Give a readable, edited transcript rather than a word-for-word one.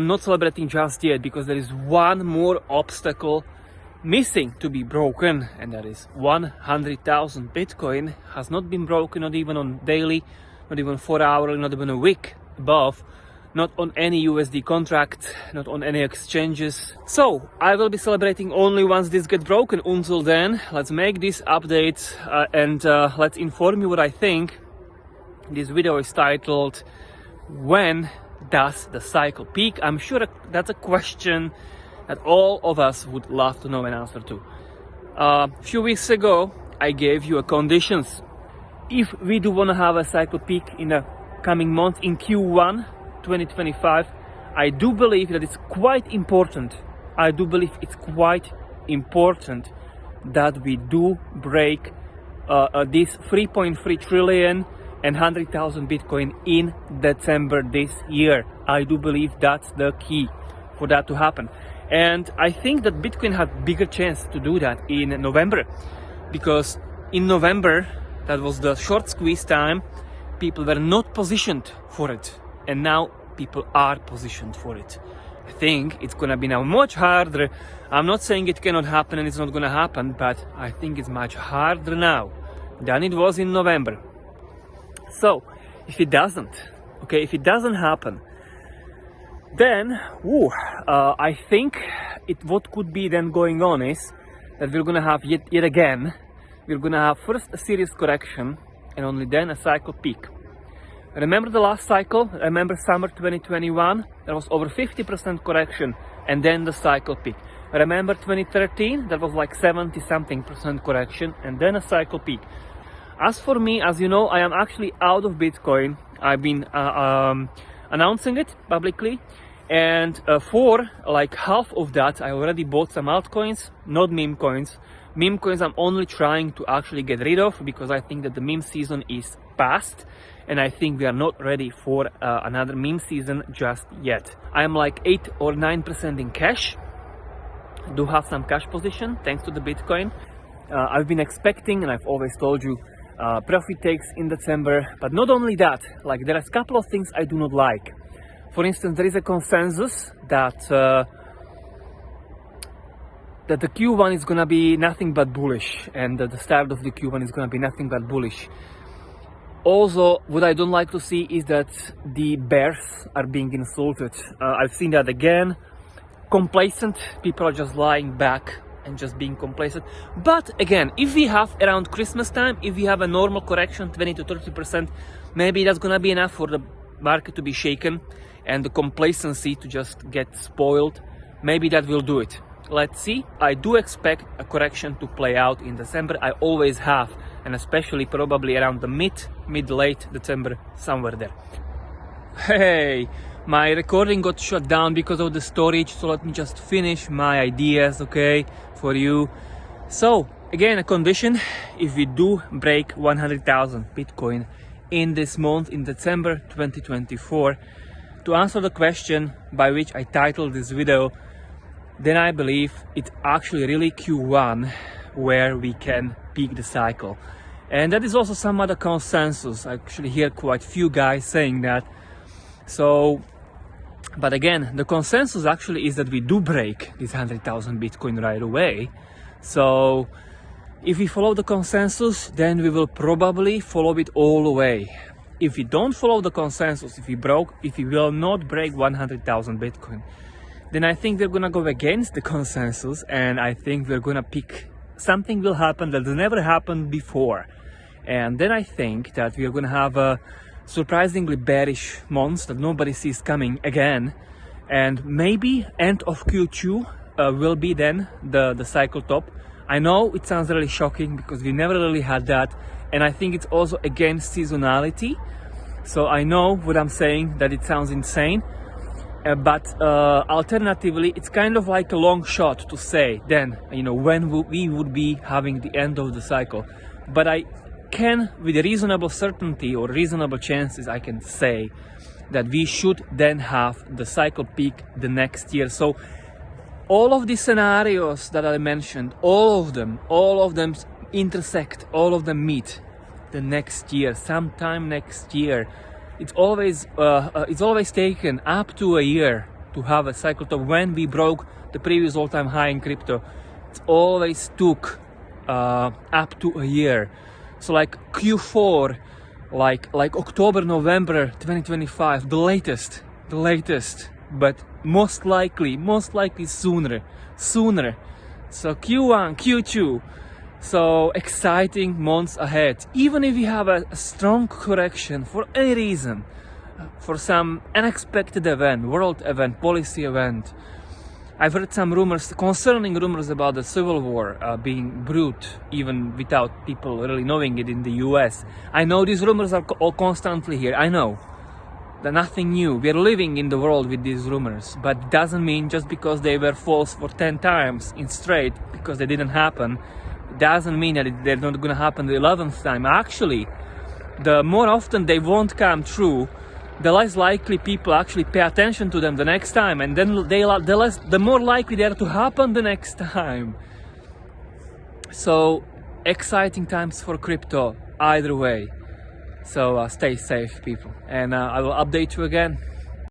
I'm not celebrating just yet because there is one more obstacle missing to be broken, and that is 100,000 Bitcoin has not been broken, not even on daily, not even 4 hourly, not even a week above, not on any USD contract, not on any exchanges. So I will be celebrating only once this gets broken. Until then, let's make this update and let's inform you what I think. This video is titled, when does the cycle peak? I'm sure that's a question that all of us would love to know an answer to. A few weeks ago, I gave you a conditions. If we do want to have a cycle peak in the coming month, in Q1 2025, I do believe that it's quite important. I do believe it's quite important that we do break this 3.3 trillion and 100,000 Bitcoin in December this year. I do believe that's the key for that to happen. And I think that Bitcoin had bigger chance to do that in November, because in November, that was the short squeeze time, people were not positioned for it. And now people are positioned for it. I think it's gonna be now much harder. I'm not saying it cannot happen and it's not gonna happen, but I think it's much harder now than it was in November. So if it doesn't, okay, if it doesn't happen, then I think what could be then going on is that we're gonna have yet again, we're gonna have first a serious correction and only then a cycle peak. Remember the last cycle? Remember summer 2021? There was over 50% correction and then the cycle peak. Remember 2013? That was like 70-something% correction and then a cycle peak. As for me, as you know, I am actually out of Bitcoin. I've been announcing it publicly, and for like half of that I already bought some altcoins, not meme coins. Meme coins I'm only trying to actually get rid of because I think that the meme season is past and I think we are not ready for another meme season just yet. I am like 8 or 9% in cash. I do have some cash position thanks to the Bitcoin. I've been expecting, and I've always told you, profit takes in December, but not only that, like there are a couple of things I do not like. For instance, there is a consensus that the Q1 is gonna be nothing but bullish, and that the start of the Q1 is gonna be nothing but bullish. Also, what I don't like to see is that the bears are being insulted. I've seen that again. Complacent people are just lying back and just being complacent. But again, if we have around Christmas time, if we have a normal correction, 20-30%, maybe that's gonna be enough for the market to be shaken and the complacency to just get spoiled. Maybe that will do it. Let's see. I do expect a correction to play out in December. I always have, and especially probably around the mid-late December, somewhere there. Hey, my recording got shut down because of the storage, so let me just finish my ideas, okay, for you. So again, a condition: if we do break 100,000 Bitcoin in this month, in December 2024, to answer the question by which I titled this video, then I believe it's actually really Q1 where we can peak the cycle. And that is also some other consensus. I actually hear quite few guys saying that. So, but again, the consensus actually is that we do break this 100,000 Bitcoin right away. So if we follow the consensus, then we will probably follow it all the way. If we don't follow the consensus, if we will not break 100,000 Bitcoin, then I think we're gonna go against the consensus, and I think we're gonna pick something will happen that has never happened before. And then I think that we're gonna have a surprisingly bearish month that nobody sees coming again, and maybe end of Q2 will be then the cycle top. I know it sounds really shocking because we never really had that, and I think it's also against seasonality. So I know what I'm saying, that it sounds insane. But alternatively, it's kind of like a long shot to say then, you know, when we would be having the end of the cycle. But I can, with a reasonable certainty or reasonable chances, I can say that we should then have the cycle peak the next year. So all of these scenarios that I mentioned, all of them intersect, all of them meet the next year, sometime next year. It's always taken up to a year to have a cycle of when we broke the previous all-time high in crypto. It always took up to a year. So like Q4, like October, November 2025, the latest, but most likely sooner. So Q1, Q2, so exciting months ahead. Even if we have a strong correction for any reason, for some unexpected event, world event, policy event. I've heard some concerning rumors about the civil war being brewed, even without people really knowing it in the US. I know these rumors are all constantly here. I know. They're nothing new. We are living in the world with these rumors, but it doesn't mean just because they were false for 10 times in straight, because they didn't happen, it doesn't mean that they're not going to happen the 11th time. Actually, the more often they won't come true, the less likely people actually pay attention to them the next time, and then the more likely they are to happen the next time. So exciting times for crypto either way. So stay safe, people, and I will update you again.